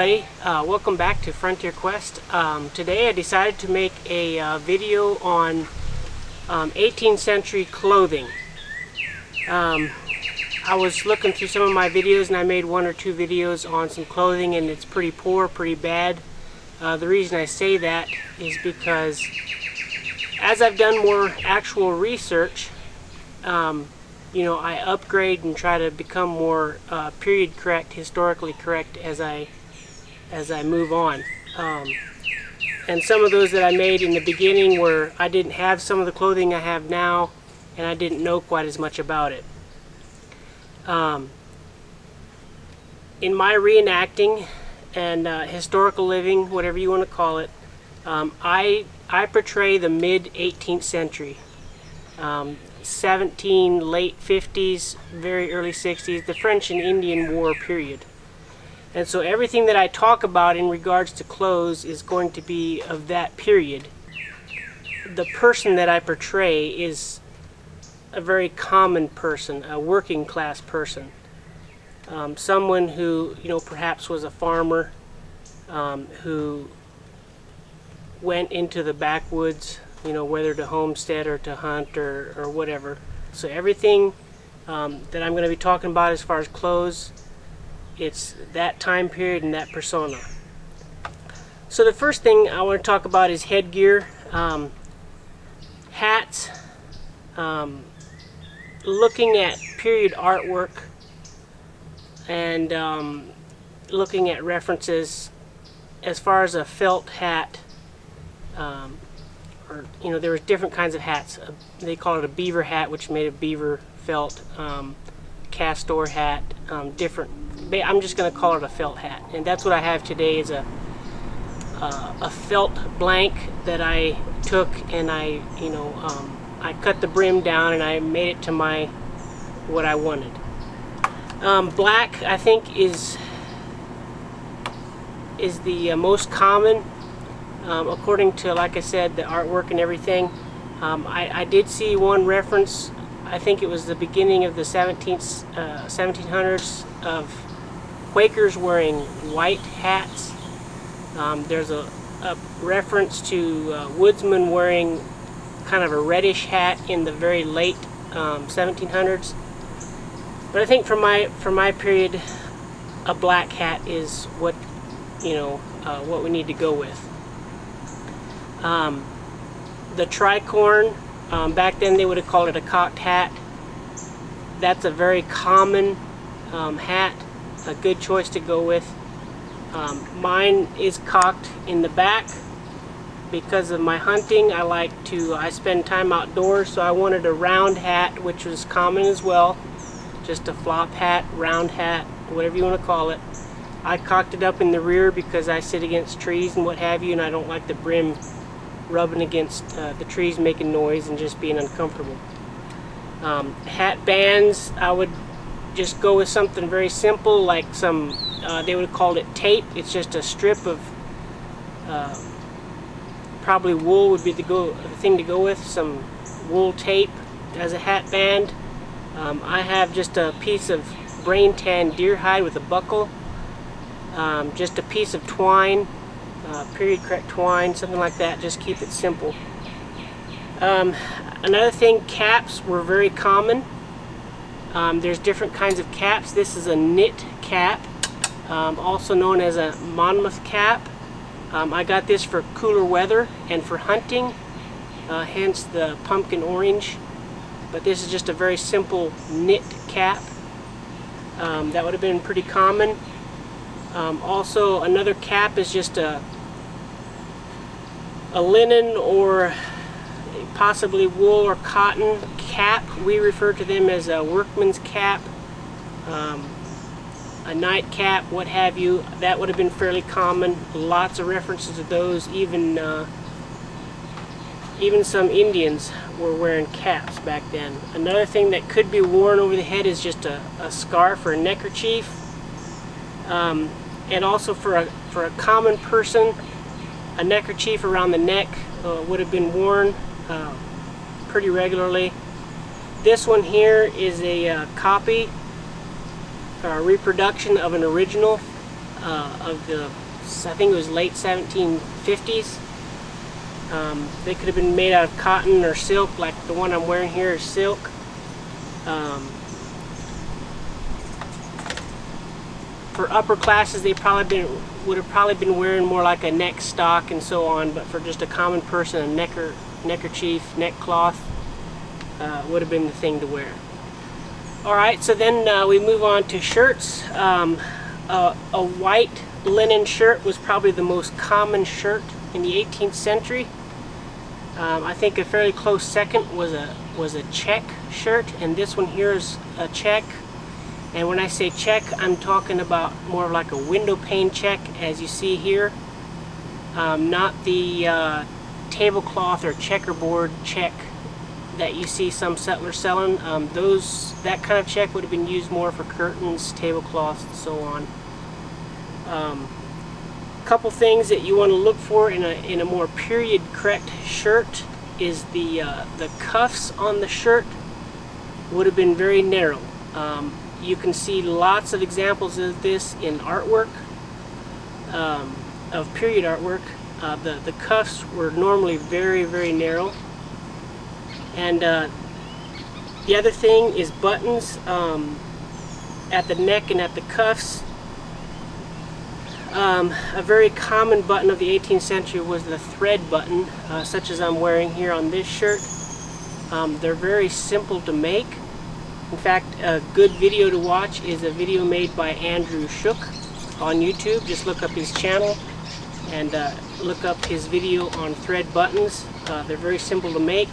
everybody, welcome back to Frontier Quest. Today I decided to make a video on 18th century clothing. I was looking through some of my videos and I made one or two videos on some clothing and it's pretty poor, pretty bad. The reason I say that is because as I've done more actual research, you know, I upgrade and try to become more period correct, historically correct as I move on. And some of those that I made in the beginning where I didn't have some of the clothing I have now, and I didn't know quite as much about it. In my reenacting and historical living, whatever you want to call it, I portray the mid 18th century. late 50s, very early 60s, the French and Indian War period. And so everything that I talk about in regards to clothes is going to be of that period. The person that I portray is a very common person, a working class person. Someone who, you know, perhaps was a farmer, who went into the backwoods, you know, whether to homestead or to hunt or whatever. So everything that I'm going to be talking about as far as clothes, it's that time period and that persona. So the first thing I want to talk about is headgear, hats, looking at period artwork, and looking at references as far as a felt hat. Or, you know, there was different kinds of hats. They call it a beaver hat, which made of beaver felt, castor hat, different. I'm just going to call it a felt hat, and that's what I have today is a felt blank that I took and I cut the brim down and I made it to what I wanted. Black, I think, is the most common. According to, like I said, the artwork and everything. I did see one reference, I think it was the beginning of the 1700s, of Quakers wearing white hats. There's a reference to woodsmen wearing kind of a reddish hat in the very late 1700s. But I think for my period, a black hat is what, you know, what we need to go with. The tricorn, back then they would have called it a cocked hat. That's a very common hat, a good choice to go with. Mine is cocked in the back because of my hunting. I spend time outdoors, so I wanted a round hat, which was common as well. Just a flop hat, round hat, whatever you want to call it. I cocked it up in the rear because I sit against trees and what have you, and I don't like the brim rubbing against the trees, making noise and just being uncomfortable. Hat bands, I would just go with something very simple, like some, they would have called it tape. It's just a strip of, probably wool would be the thing to go with, some wool tape as a hat band. I have just a piece of brain tan deer hide with a buckle, just a piece of twine, period correct twine, something like that. Just keep it simple. Another thing, caps were very common. There's different kinds of caps. This is a knit cap, also known as a Monmouth cap. I got this for cooler weather and for hunting, hence the pumpkin orange. But this is just a very simple knit cap. That would have been pretty common. Also, another cap is just a linen or possibly wool or cotton cap. We refer to them as a workman's cap, a nightcap, what have you. That would have been fairly common. Lots of references to those. Even some Indians were wearing caps back then. Another thing that could be worn over the head is just a scarf or a neckerchief. And also for a common person, a neckerchief around the neck would have been worn pretty regularly. This one here is a copy, a reproduction of an original. of the, I think it was late 1750s. They could have been made out of cotton or silk, like the one I'm wearing here is silk. For upper classes, they would have probably been wearing more like a neck stock and so on, but for just a common person, a neckerchief, neck cloth would have been the thing to wear. Alright, so then we move on to shirts. A white linen shirt was probably the most common shirt in the 18th century. I think a fairly close second was a check shirt, and this one here is a check. And when I say check, I'm talking about more of like a window pane check, as you see here. Not the tablecloth or checkerboard check that you see some settlers selling. That kind of check would have been used more for curtains, tablecloths, and so on. Couple things that you want to look for in a more period correct shirt is the cuffs on the shirt would have been very narrow. You can see lots of examples of this in artwork, of period artwork. The cuffs were normally very, very narrow. And the other thing is buttons at the neck and at the cuffs. A very common button of the 18th century was the thread button, such as I'm wearing here on this shirt. They're very simple to make. In fact, a good video to watch is a video made by Andrew Shook on YouTube. Just look up his channel and look up his video on thread buttons. They're very simple to make,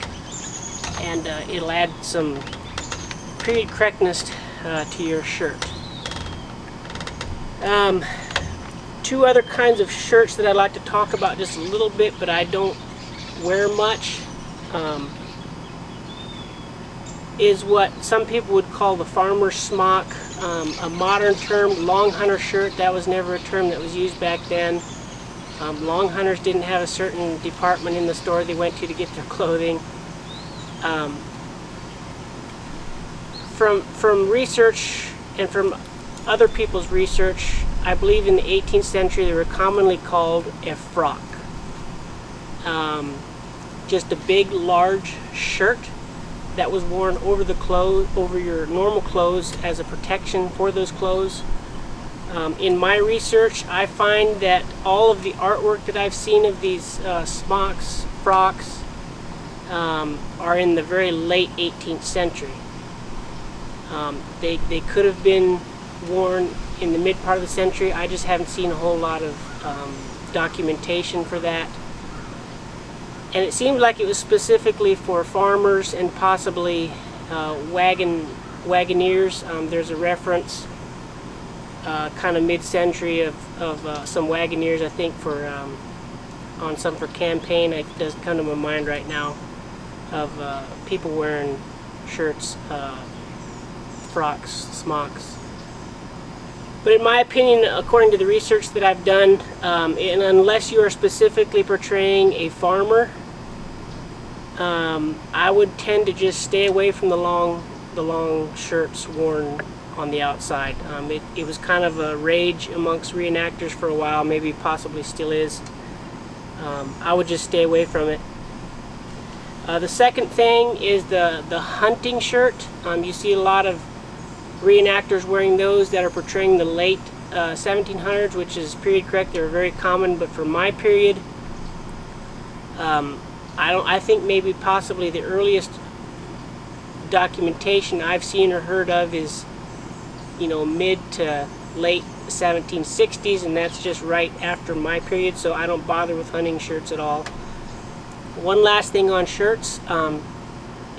and it'll add some period correctness to your shirt. Two other kinds of shirts that I'd like to talk about just a little bit, but I don't wear much, is what some people would call the farmer's smock. A modern term, long hunter shirt. That was never a term that was used back then. Long hunters didn't have a certain department in the store they went to get their clothing. From research and from other people's research, I believe in the 18th century they were commonly called a frock. Just a big, large shirt that was worn over the clothes, over your normal clothes, as a protection for those clothes. In my research, I find that all of the artwork that I've seen of these smocks, frocks, are in the very late 18th century. They could have been worn in the mid part of the century. I just haven't seen a whole lot of documentation for that. And it seemed like it was specifically for farmers and possibly wagoners. There's a reference kind of mid-century of some wagoners, I think, for on some for campaign. It doesn't come to my mind right now, of people wearing shirts, frocks, smocks. But in my opinion, according to the research that I've done, and unless you are specifically portraying a farmer, I would tend to just stay away from the long shirts worn on the outside. It was kind of a rage amongst reenactors for a while, maybe possibly still is. I would just stay away from it. The second thing is the hunting shirt. You see a lot of reenactors wearing those that are portraying the late 1700s, which is period correct. They're very common, but for my period, I think maybe possibly the earliest documentation I've seen or heard of is, mid to late 1760s, and that's just right after my period, so I don't bother with hunting shirts at all. One last thing on shirts.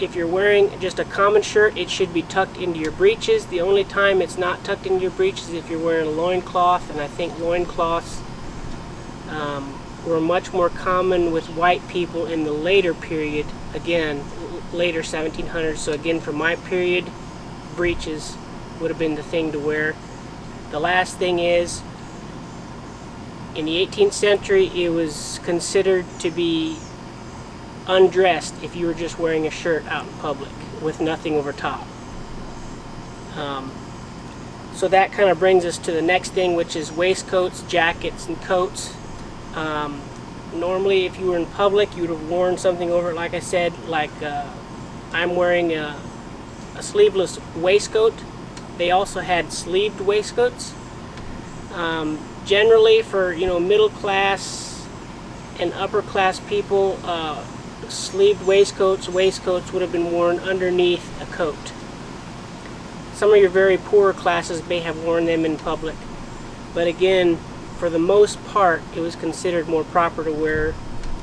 If you're wearing just a common shirt, it should be tucked into your breeches. The only time it's not tucked into your breeches is if you're wearing a loincloth, and I think loincloths were much more common with white people in the later period, again, later 1700s. So again, for my period, breeches would have been the thing to wear. The last thing is, in the 18th century, it was considered to be undressed if you were just wearing a shirt out in public with nothing over top. So that kind of brings us to the next thing, which is waistcoats, jackets, and coats. Normally, if you were in public, you would have worn something over it, like I said, like I'm wearing a sleeveless waistcoat. They also had sleeved waistcoats. Generally, for middle class and upper class people, sleeved waistcoats would have been worn underneath a coat. Some of your very poor classes may have worn them in public, but again, for the most part, it was considered more proper to wear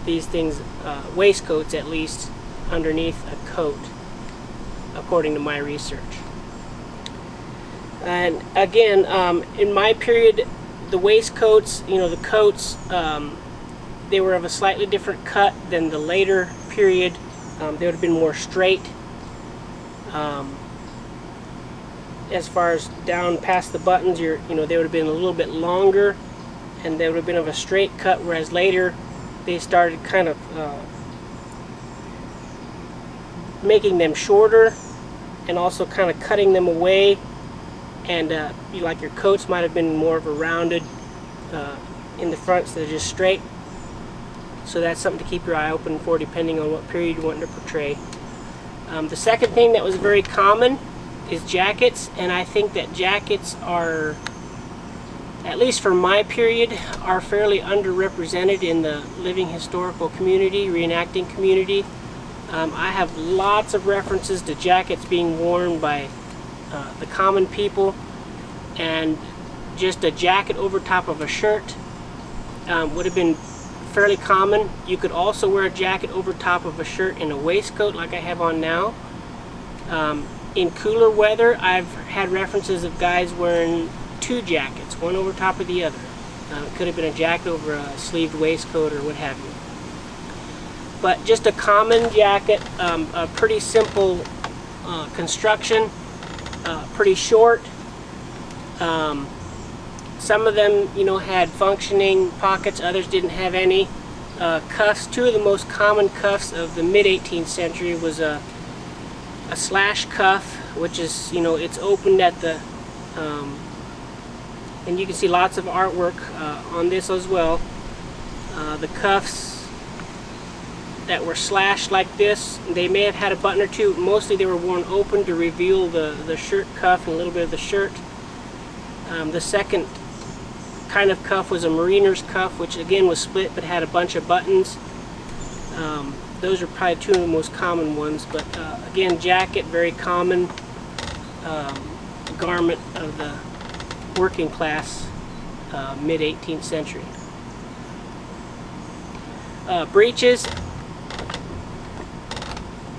these things, waistcoats at least, underneath a coat, according to my research. And again, in my period, the waistcoats, the coats, they were of a slightly different cut than the later period. They would have been more straight. As far as down past the buttons, they would have been a little bit longer, and they would have been of a straight cut, whereas later they started kind of making them shorter and also kind of cutting them away, and like your coats might have been more of a rounded in the front instead of just straight. So that's something to keep your eye open for, depending on what period you want to portray. The second thing that was very common is jackets, and I think that jackets are, at least for my period, are fairly underrepresented in the living historical community, reenacting community. I have lots of references to jackets being worn by the common people, and just a jacket over top of a shirt would have been fairly common. You could also wear a jacket over top of a shirt and a waistcoat like I have on now. In cooler weather, I've had references of guys wearing two jackets, one over top of the other. It could have been a jacket over a sleeved waistcoat or what have you. But just a common jacket, a pretty simple construction, pretty short. Some of them, had functioning pockets, others didn't have any. Cuffs, two of the most common cuffs of the mid-18th century was a slash cuff, which is, it's opened at the, and you can see lots of artwork on this as well. The cuffs that were slashed like this, they may have had a button or two. Mostly they were worn open to reveal the shirt cuff and a little bit of the shirt. The second kind of cuff was a mariner's cuff, which again was split but had a bunch of buttons. Those are probably two of the most common ones, but again, jacket, very common garment of the working class mid-18th century. Breeches,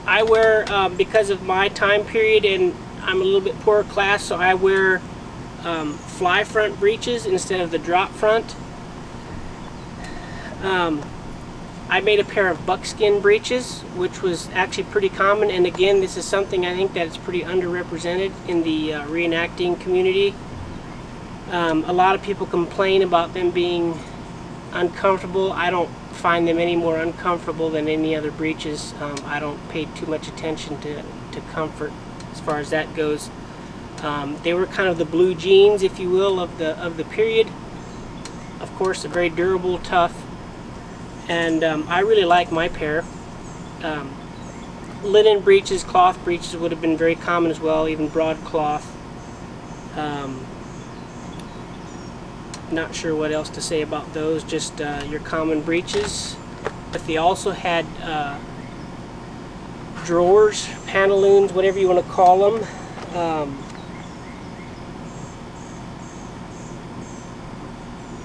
I wear, because of my time period, and I'm a little bit poorer class, so I wear fly front breeches instead of the drop front. I made a pair of buckskin breeches, which was actually pretty common, and again, this is something I think that's pretty underrepresented in the reenacting community. A lot of people complain about them being uncomfortable. I don't find them any more uncomfortable than any other breeches. I don't pay too much attention to comfort as far as that goes. They were kind of the blue jeans, if you will, of the period. Of course, they're very durable, tough, and I really like my pair. Linen breeches, cloth breeches would have been very common as well, even broadcloth. Not sure what else to say about those, just your common breeches. But they also had drawers, pantaloons, whatever you want to call them.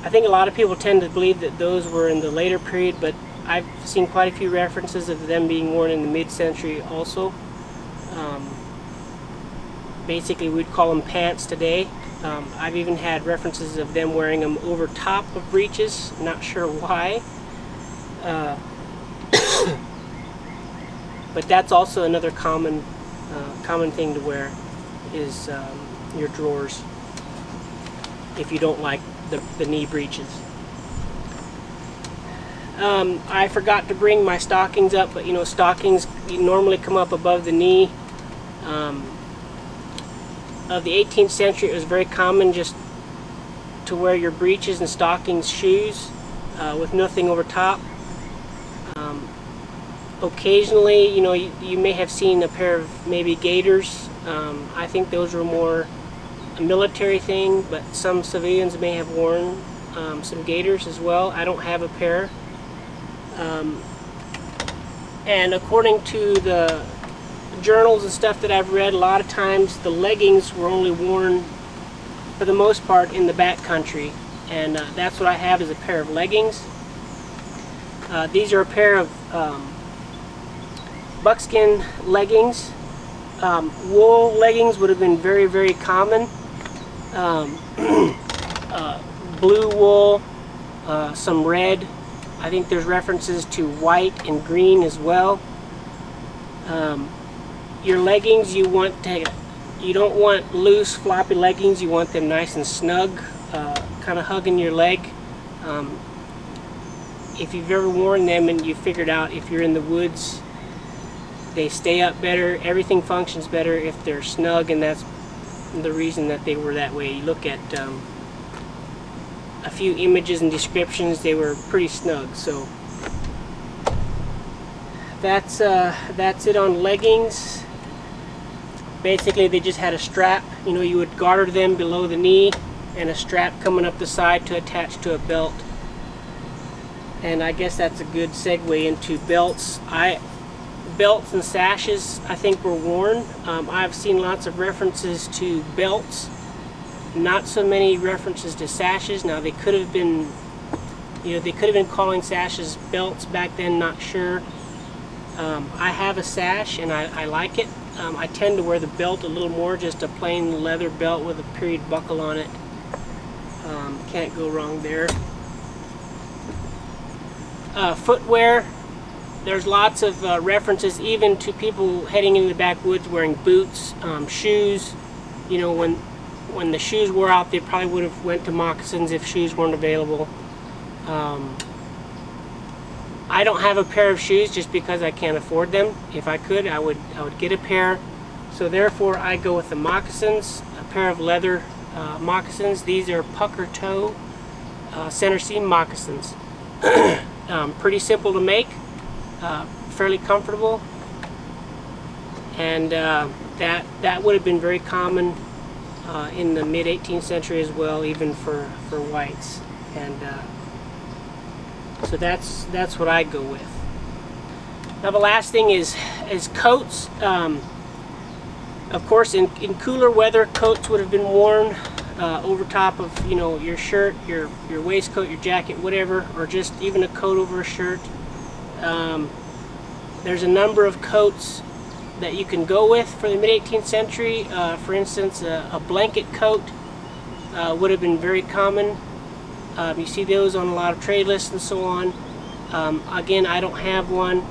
I think a lot of people tend to believe that those were in the later period, but I've seen quite a few references of them being worn in the mid-century also. Basically, we'd call them pants today. I've even had references of them wearing them over top of breeches. Not sure why. But that's also another common thing to wear, is your drawers, if you don't like the knee breeches. I forgot to bring my stockings up, but stockings normally come up above the knee. of the 18th century, it was very common just to wear your breeches and stockings, shoes, with nothing over top. Occasionally, you know, you may have seen a pair of maybe gaiters. I think those were more a military thing, but some civilians may have worn some gaiters as well. I don't have a pair. And according to the journals and stuff that I've read, a lot of times the leggings were only worn for the most part in the back country, and that's what I have, is a pair of leggings. These are a pair of buckskin leggings. Wool leggings would have been very, very common. Blue wool, some red. I think there's references to white and green as well. Your leggings, you don't want loose, floppy leggings. You want them nice and snug, kind of hugging your leg. If you've ever worn them and you figured out if you're in the woods, they stay up better, everything functions better if they're snug, and that's the reason that they were that way. You look at a few images and descriptions, they were pretty snug. So that's it on leggings. Basically, they just had a strap. You know, you would garter them below the knee and a strap coming up the side to attach to a belt. And I guess that's a good segue into belts. Belts and sashes, I think, were worn. I've seen lots of references to belts, not so many references to sashes. Now, they could have been, you know, they could have been calling sashes belts back then, not sure. I have a sash and I like it. I tend to wear the belt a little more, just a plain leather belt with a period buckle on it. Can't go wrong there. Footwear, there's lots of references even to people heading into the backwoods wearing boots, shoes. You know, when the shoes wore out, they probably would have went to moccasins if shoes weren't available. I don't have a pair of shoes just because I can't afford them. If I could, I would get a pair. So therefore, I go with the moccasins, a pair of leather moccasins. These are pucker toe center seam moccasins. Pretty simple to make, fairly comfortable, and that would have been very common in the mid 18th century as well, even for whites. And so that's what I go with. Now the last thing is coats. Of course, in cooler weather, coats would have been worn over top of, you know, your shirt, your waistcoat, your jacket, whatever, or just even a coat over a shirt. There's a number of coats that you can go with for the mid-18th century. For instance, a blanket coat would have been very common. You see those on a lot of trade lists and so on. Again, I don't have one.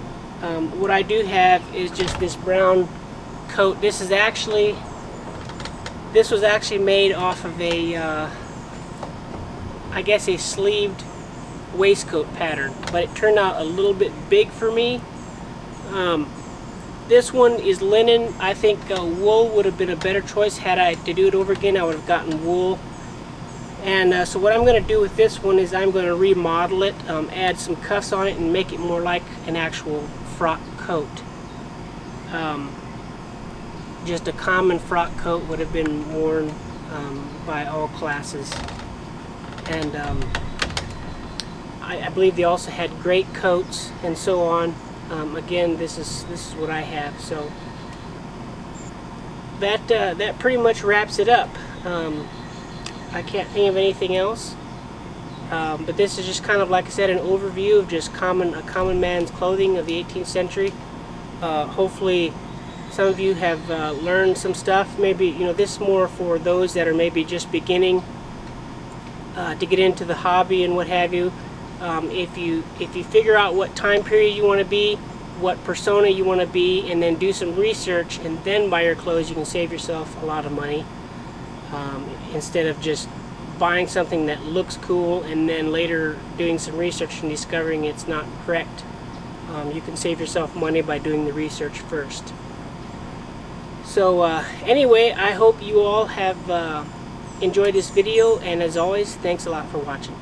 What I do have is just this brown coat. This was actually made off of a, I guess, a sleeved waistcoat pattern, but it turned out a little bit big for me. This one is linen. I think wool would have been a better choice. Had I to do it over again, I would have gotten wool. And so what I'm going to do with this one is I'm going to remodel it, add some cuffs on it, and make it more like an actual frock coat. Just a common frock coat would have been worn by all classes. And I believe they also had great coats and so on. Again, this is what I have. So that pretty much wraps it up. I can't think of anything else. But this is just kind of, like I said, an overview of just a common man's clothing of the 18th century. Hopefully some of you have learned some stuff. Maybe, you know, this is more for those that are maybe just beginning to get into the hobby and what have you. If you figure out what time period you want to be, what persona you want to be, and then do some research and then buy your clothes, you can save yourself a lot of money. Instead of just buying something that looks cool and then later doing some research and discovering it's not correct. You can save yourself money by doing the research first. So anyway, I hope you all have enjoyed this video, and as always, thanks a lot for watching.